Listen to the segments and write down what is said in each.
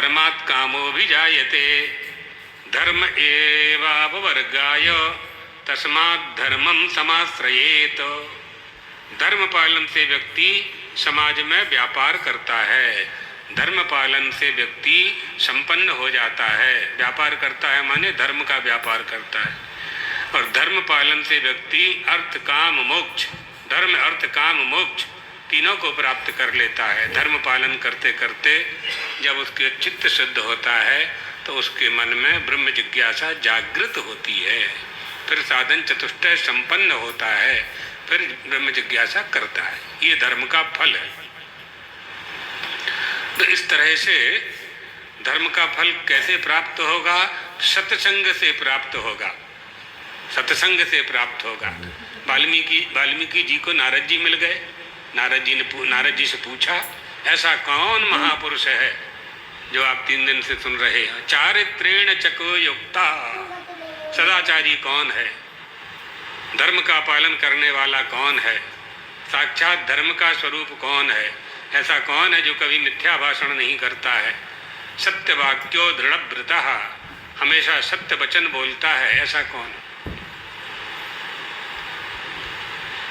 धर्मात् कामो भी जायते धर्म एवापवर्गाय तस्मात् धर्मं समाश्रयेत। धर्म पालन से व्यक्ति समाज में व्यापार करता है, धर्म पालन से व्यक्ति संपन्न हो जाता है। व्यापार करता है माने धर्म का व्यापार करता है। और धर्म पालन से व्यक्ति अर्थ काम मोक्ष, धर्म अर्थ काम मोक्ष तीनों को प्राप्त कर लेता है। धर्म पालन करते करते जब उसके चित्त शुद्ध होता है तो उसके मन में ब्रह्म जिज्ञासा जागृत होती है, फिर साधन चतुष्टय संपन्न होता है, फिर ब्रह्म जिज्ञासा करता है। ये धर्म का फल है। तो इस तरह से धर्म का फल कैसे प्राप्त होगा? सत्संग से प्राप्त होगा, सत्संग से प्राप्त होगा। वाल्मीकि जी को नारद जी मिल गए। नारद जी से पूछा, ऐसा कौन महापुरुष है जो आप 3 दिन से सुन रहे हैं? चारित्रेण चको युक्ता, सदाचारी कौन है? धर्म का पालन करने वाला कौन है? साक्षात धर्म का स्वरूप कौन है? ऐसा कौन है जो कभी मिथ्या भाषण नहीं करता है? सत्य वाक्यो दृढ़व्रतः, हमेशा सत्य वचन बोलता है, ऐसा कौन?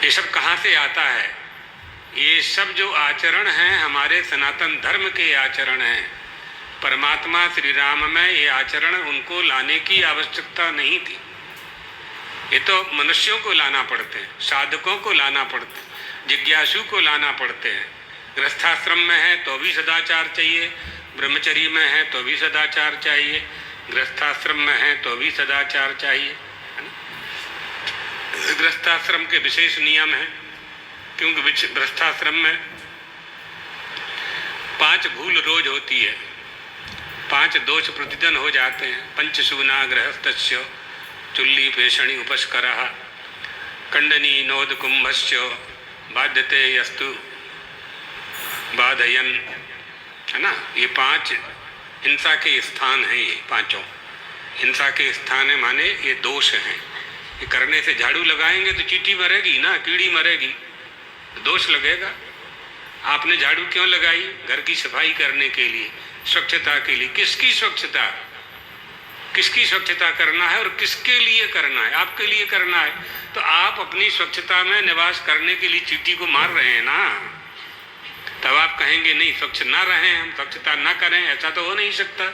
ये सब कहाँ से आता है? ये सब जो आचरण हैं हमारे सनातन धर्म के आचरण हैं। परमात्मा श्री राम में ये आचरण उनको लाने की आवश्यकता नहीं थी। ये तो मनुष्यों को लाना पड़ते हैं, साधकों को लाना पड़ते हैं, जिज्ञासु को लाना पड़ते हैं। गृहस्थाश्रम में है तो भी सदाचार चाहिए, ब्रह्मचर्य में है तो भी सदाचार चाहिए, गृहस्थाश्रम में है तो भी सदाचार चाहिए। गृहस्थाश्रम के विशेष नियम हैं, क्योंकि गृहस्थाश्रम में 5 भूल रोज होती है, 5 दोष प्रतिदिन हो जाते हैं। पंचसूना गृहस्थस्य चुल्ली पेषणी उपस्करः कंडनी नोद कुंभस्य बाध्यते यस्तु बाधयन, है ना। ये 5 हिंसा के स्थान हैं। ये 5 हिंसा के स्थान है, माने ये दोष हैं। ये करने से झाड़ू लगाएंगे तो चींटी मरेगी ना, कीड़ी मरेगी, दोष लगेगा। आपने झाड़ू क्यों लगाई? घर की सफाई करने के लिए, स्वच्छता के लिए। किसकी स्वच्छता? किसकी स्वच्छता करना है और किसके लिए करना है? आपके लिए करना है। तो आप अपनी स्वच्छता में निवास करने के लिए चींटी को मार रहे हैं ना। तब आप कहेंगे नहीं स्वच्छ ना रहें, हम स्वच्छता ना करें, ऐसा तो हो नहीं सकता।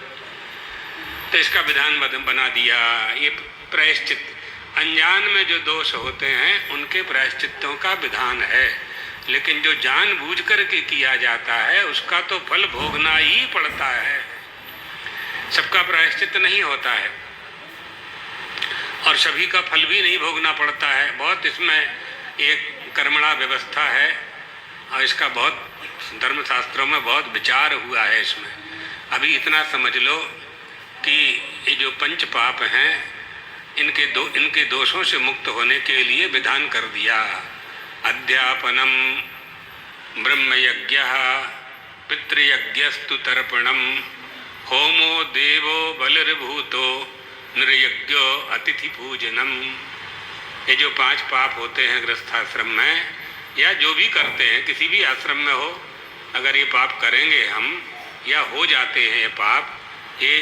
तो इसका विधान बना दिया। ये प्रायश्चित, अनजान में जो दोष होते हैं उनके प्रायश्चितों का विधान है। लेकिन जो जानबूझ करके किया जाता है उसका तो फल भोगना ही पड़ता है। सबका प्रायश्चित नहीं होता है और सभी का फल भी नहीं भोगना पड़ता है। बहुत इसमें एक कर्मणा व्यवस्था है और इसका बहुत धर्मशास्त्रों में बहुत विचार हुआ है इसमें। अभी इतना समझ लो कि ये जो 5 पाप हैं इनके दोषों से मुक्त होने के लिए विधान कर दिया। अध्यापनम ब्रह्मयज्ञः पितृयज्ञस्तु तर्पणम होमो देवो बलिर्भूतो नृयज्ञो अतिथि पूजनम। ये जो 5 पाप होते हैं गृहस्थाश्रम में या जो भी करते हैं, किसी भी आश्रम में हो, अगर ये पाप करेंगे हम या हो जाते हैं ये पाप, ये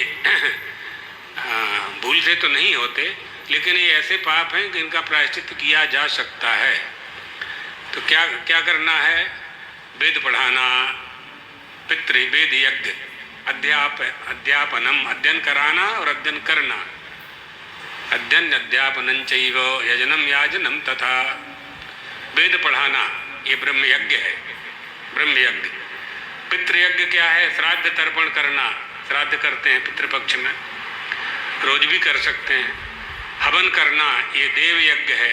भूल से तो नहीं होते, लेकिन ये ऐसे पाप हैं कि इनका प्रायश्चित किया जा सकता है। तो क्या क्या करना है? वेद पढ़ाना, वेद यज्ञ, अध्यापनम, अध्ययन कराना और अध्ययन करना। अध्ययन अध्यापनं चैव यजनम याजनम तथा। वेद पढ़ाना ये ब्रह्म यज्ञ है, ब्रह्म यज्ञ। पितृयज्ञ क्या है? श्राद्ध तर्पण करना। श्राद्ध करते हैं पितृपक्ष में, रोज भी कर सकते हैं। हवन करना ये देव यज्ञ है,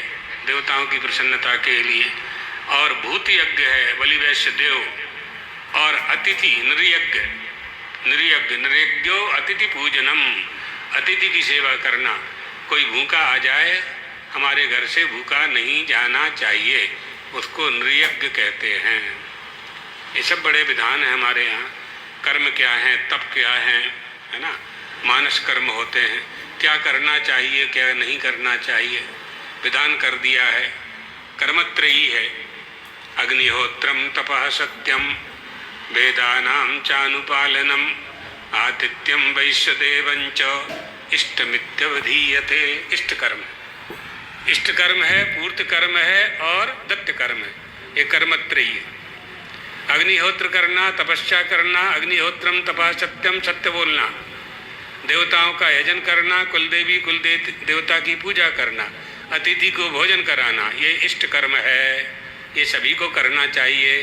देवताओं की प्रसन्नता के लिए। और भूत यज्ञ है, बलि वैश्य देव। और अतिथि नृयज्ञ, नृयज्ञो अतिथि पूजनम, अतिथि की सेवा करना। कोई भूखा आ जाए, हमारे घर से भूखा नहीं जाना चाहिए, उसको नृयज्ञ कहते हैं। ये सब बड़े विधान हैं हमारे यहाँ। कर्म क्या है, तप क्या है ना। मानस कर्म होते हैं, क्या करना चाहिए क्या नहीं करना चाहिए, विधान कर दिया है। कर्मत्रयी है, अग्निहोत्रम तपः सत्यम वेदानां चानुपालनम आतिथ्यम वैश्यदेवंच इष्टमित्यवधीयते। इष्ट कर्म, इष्ट कर्म है, पूर्त कर्म है और दत्त कर्म है। ये कर्मत्रयी है। अग्निहोत्र करना, तपस्या करना, अग्निहोत्रम तपा सत्यम, सत्य बोलना, देवताओं का यजन करना, कुलदेवी कुल देवता की पूजा करना, अतिथि को भोजन कराना, ये इष्ट कर्म है। ये सभी को करना चाहिए।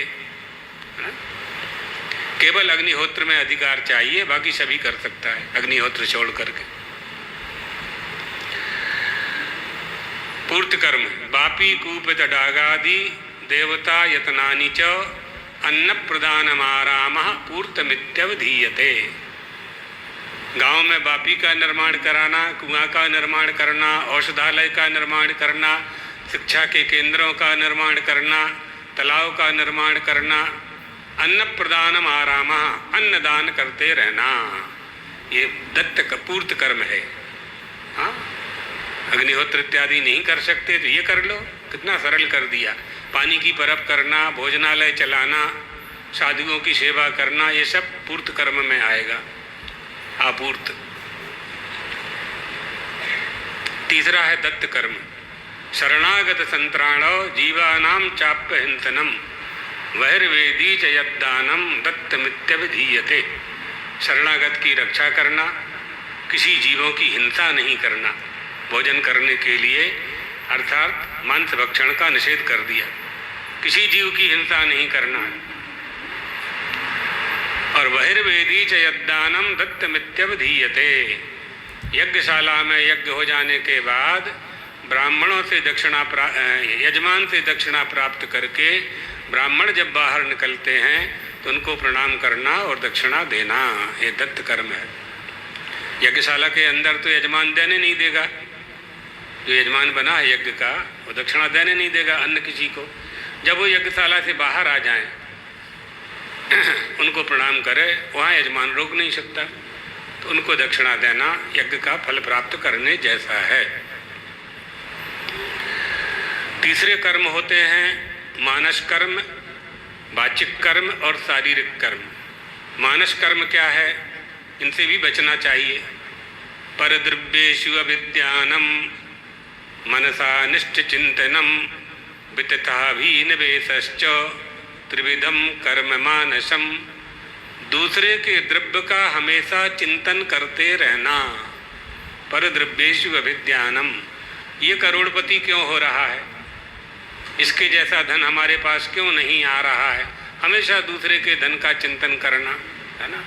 केवल अग्निहोत्र में अधिकार चाहिए, बाकी सभी कर सकता है अग्निहोत्र छोड़ करके। पूर्त कर्म, बापी कूपित डागादि देवता यतनानि च अन्न प्रदानमारामः पूर्तमित्यवधीयते। गांव में बापी का निर्माण कराना, कुआं का निर्माण करना, औषधालय का निर्माण करना, शिक्षा के केंद्रों का निर्माण करना, तालाब का निर्माण करना, अन्न प्रदानम आरामः, अन्नदान करते रहना, ये दत्त का पूर्त कर्म है। हाँ, अग्निहोत्र इत्यादि नहीं कर सकते तो ये कर लो, कितना सरल कर दिया। पानी की परब करना, भोजनालय चलाना, साधुओं की सेवा करना, ये सब पूर्त कर्म में आएगा। आपूर्त। तीसरा है दत्त कर्म, शरणागत संत्राणो जीवानाम चाप्य हिंसनम वैर्वेदी च यद्दानम दत्तमित्यवधीयते। शरणागत की रक्षा करना, किसी जीवों की हिंसा नहीं करना, भोजन करने के लिए अर्थात मांस भक्षण का निषेध कर दिया, किसी जीव की हिंसा नहीं करना है। और बहिर्वेदी च यद्दानम दत्तमित्यवधीयते। यज्ञशाला में यज्ञ हो जाने के बाद ब्राह्मणों से दक्षिणा यजमान से दक्षिणा प्राप्त करके ब्राह्मण जब बाहर निकलते हैं तो उनको प्रणाम करना और दक्षिणा देना, ये दत्त कर्म है। यज्ञशाला के अंदर तो यजमान देने नहीं देगा, जो यजमान बना है यज्ञ का वो दक्षिणा देने नहीं देगा अन्न किसी को। जब वो यज्ञशाला से बाहर आ जाएं, उनको प्रणाम करे, वहाँ यजमान रोक नहीं सकता, तो उनको दक्षिणा देना यज्ञ का फल प्राप्त करने जैसा है। तीसरे कर्म होते हैं मानस कर्म, वाचिक कर्म और शारीरिक कर्म। मानस कर्म क्या है? इनसे भी बचना चाहिए। परद्रव्येषु अविद्यानम मनसा निश्चिंतनम वितथाभिनिवेशश्च त्रिविधम कर्म मानसम। दूसरे के द्रव्य का हमेशा चिंतन करते रहना। परद्रव्येषु अविद्यानम, ये करोड़पति क्यों हो रहा है, इसके जैसा धन हमारे पास क्यों नहीं आ रहा है, हमेशा दूसरे के धन का चिंतन करना है ना।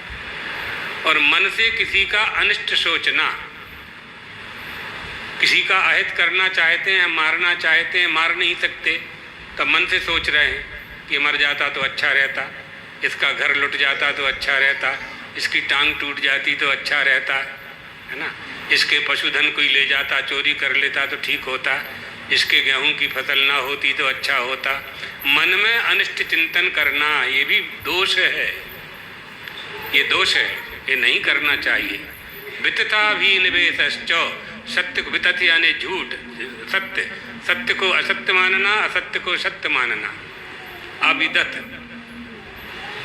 और मन से किसी का अनिष्ट सोचना, किसी का अहित करना चाहते हैं, मारना चाहते हैं, मार नहीं सकते, तब मन से सोच रहे हैं कि मर जाता तो अच्छा रहता, इसका घर लुट जाता तो अच्छा रहता, इसकी टांग टूट जाती तो अच्छा रहता है ना, इसके पशुधन कोई ले जाता, चोरी कर लेता तो ठीक होता, इसके गेहूं की फसल ना होती तो अच्छा होता। मन में अनिष्ट चिंतन करना ये भी दोष है, ये दोष है, ये नहीं करना चाहिए। वितथाभिनिवेशश्च, सत्य को वितथ यानी झूठ, सत्य, सत्य को असत्य मानना, असत्य को सत्य मानना। अविदथ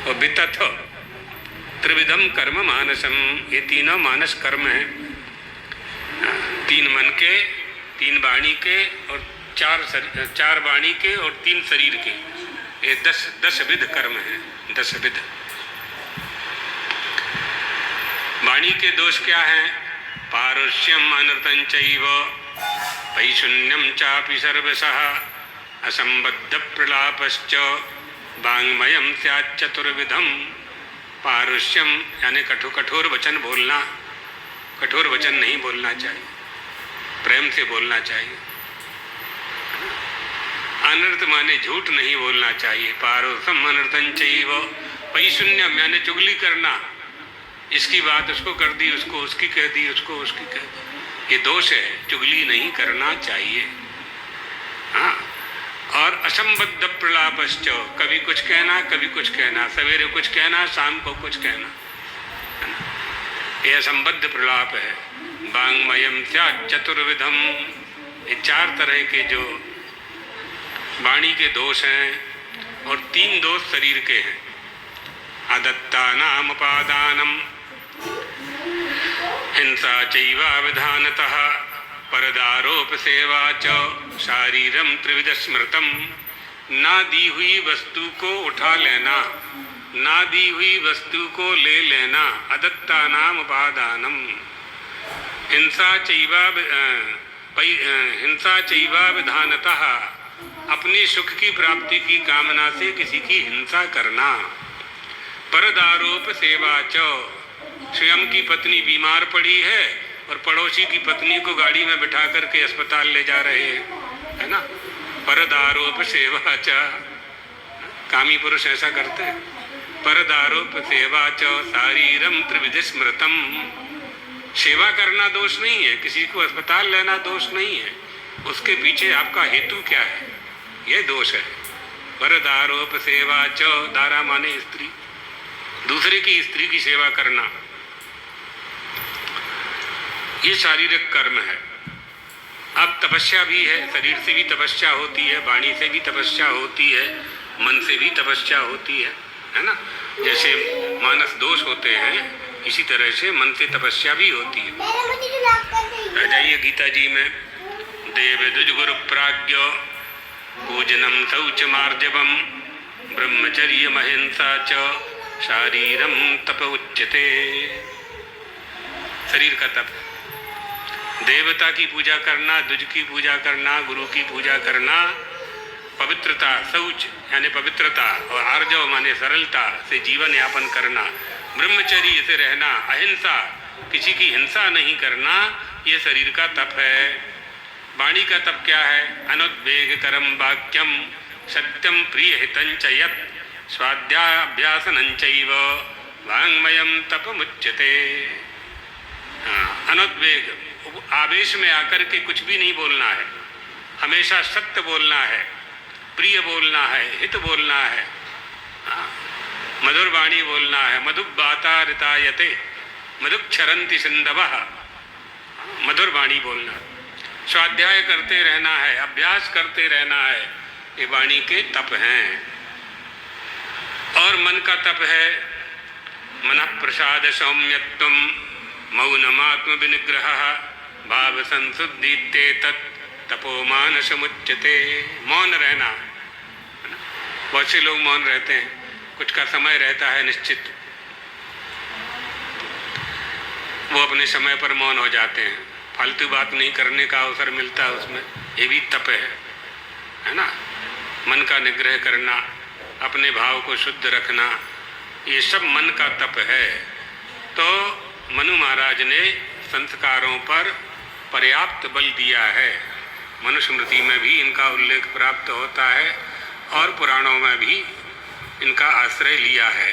और वितथ, त्रिविधम कर्म मानसम, ये तीनों मानस कर्म हैं। 3 मन के, 3 वाणी के और 4 वाणी के और 3 शरीर के, ये 10 विध कर्म हैं, 10 विध। वाणी के दोष क्या हैं? पारुष्यम अनृतं चैव पैशून्यम चापि सर्वशः असंबद्ध प्रलापश्च वाङ्मयं स्यात् चतुर्विधम। पारुष्यम यानी कठोर वचन बोलना, कठोर वचन नहीं बोलना चाहिए, प्रेम से बोलना चाहिए। अनर्थ माने झूठ नहीं बोलना चाहिए। पारुषम अनर्थं चैव, पैशून्यम यानी चुगली करना, इसकी बात उसको कर दी, उसको उसकी कह दी, उसको उसकी कह दी, ये दोष है, चुगली नहीं करना चाहिए। हाँ, और असंबद्ध प्रलापश्च, कभी कुछ कहना कभी कुछ कहना, सवेरे कुछ कहना शाम को कुछ कहना, ये असंबद्ध प्रलाप है। वाङ्मयं स्यात् चतुर्विधम, ये 4 तरह के जो वाणी के दोष हैं और 3 दोष शरीर के हैं। अदत्तानाम उपादानम हिंसा चैवावधानतः परदारोप सेवा च शारीरम त्रिविध स्मृतम। ना दी हुई वस्तु को उठा लेना, ना दी हुई वस्तु को ले लेना, अदत्ता नाम उपादानम। हिंसा चैवावधानतः, अपने सुख की प्राप्ति की कामना से किसी की हिंसा करना। परदारोप सेवा च, स्वयं की पत्नी बीमार पड़ी है और पड़ोसी की पत्नी को गाड़ी में बिठा करके अस्पताल ले जा रहे हैं, है ना। परदारोप सेवा च, कामी पुरुष ऐसा करते हैं। परदारोप सेवा च शारीरम त्रिविध स्मृतम। सेवा करना दोष नहीं है, किसी को अस्पताल लेना दोष नहीं है, उसके पीछे आपका हेतु क्या है, ये दोष है। परदारोप सेवा च, दारा माने स्त्री, दूसरे की स्त्री की सेवा करना, ये शारीरिक कर्म है। अब तपस्या भी है, शरीर से भी तपस्या होती है, वाणी से भी तपस्या होती है, मन से भी तपस्या होती है ना। जैसे मानस दोष होते हैं, इसी तरह से मन से तपस्या भी होती है। जाइए गीता जी में, देव द्विज गुरु प्राज्ञ पूजनम शौच मार्जवम ब्रह्मचर्य महिंसा च शारीरम तप उच्यते। शरीर का तप, देवता की पूजा करना, द्विज की पूजा करना, गुरु की पूजा करना, पवित्रता, शौच यानी पवित्रता, और आर्जव माने सरलता से जीवन यापन करना, ब्रह्मचर्य से रहना, अहिंसा, किसी की हिंसा नहीं करना, ये शरीर का तप है। वाणी का तप क्या है? अनुद्वेग करम वाक्यम सत्यम प्रिय हितं च यत् स्वाध्यायाभ्यासनं चैव वाङ्मयं तपमुच्यते। अनुद्वेग, आवेश में आकर के कुछ भी नहीं बोलना है, हमेशा सत्य बोलना है, प्रिय बोलना है, हित बोलना है, मधुर वाणी बोलना है। मधुबाता ऋतायते मधुक्षरन्ति सिंधवः, मधुर वाणी बोलना। स्वाध्याय करते रहना है, अभ्यास करते रहना है, ये वाणी के तप हैं। और मन का तप है मन प्रसाद सौम्यत्वम मौनमात्म विनिग्रह भाव संशुद्धि तत् तपोमान समुच्यते। मौन रहना, बहुत से लोग मौन रहते हैं, कुछ का समय रहता है निश्चित, वो अपने समय पर मौन हो जाते हैं, फालतू बात नहीं करने का अवसर मिलता है उसमें, ये भी तप है ना। मन का निग्रह करना, अपने भाव को शुद्ध रखना, ये सब मन का तप है। तो मनु महाराज ने संस्कारों पर पर्याप्त बल दिया है। मनुस्मृति में भी इनका उल्लेख प्राप्त होता है और पुराणों में भी इनका आश्रय लिया है।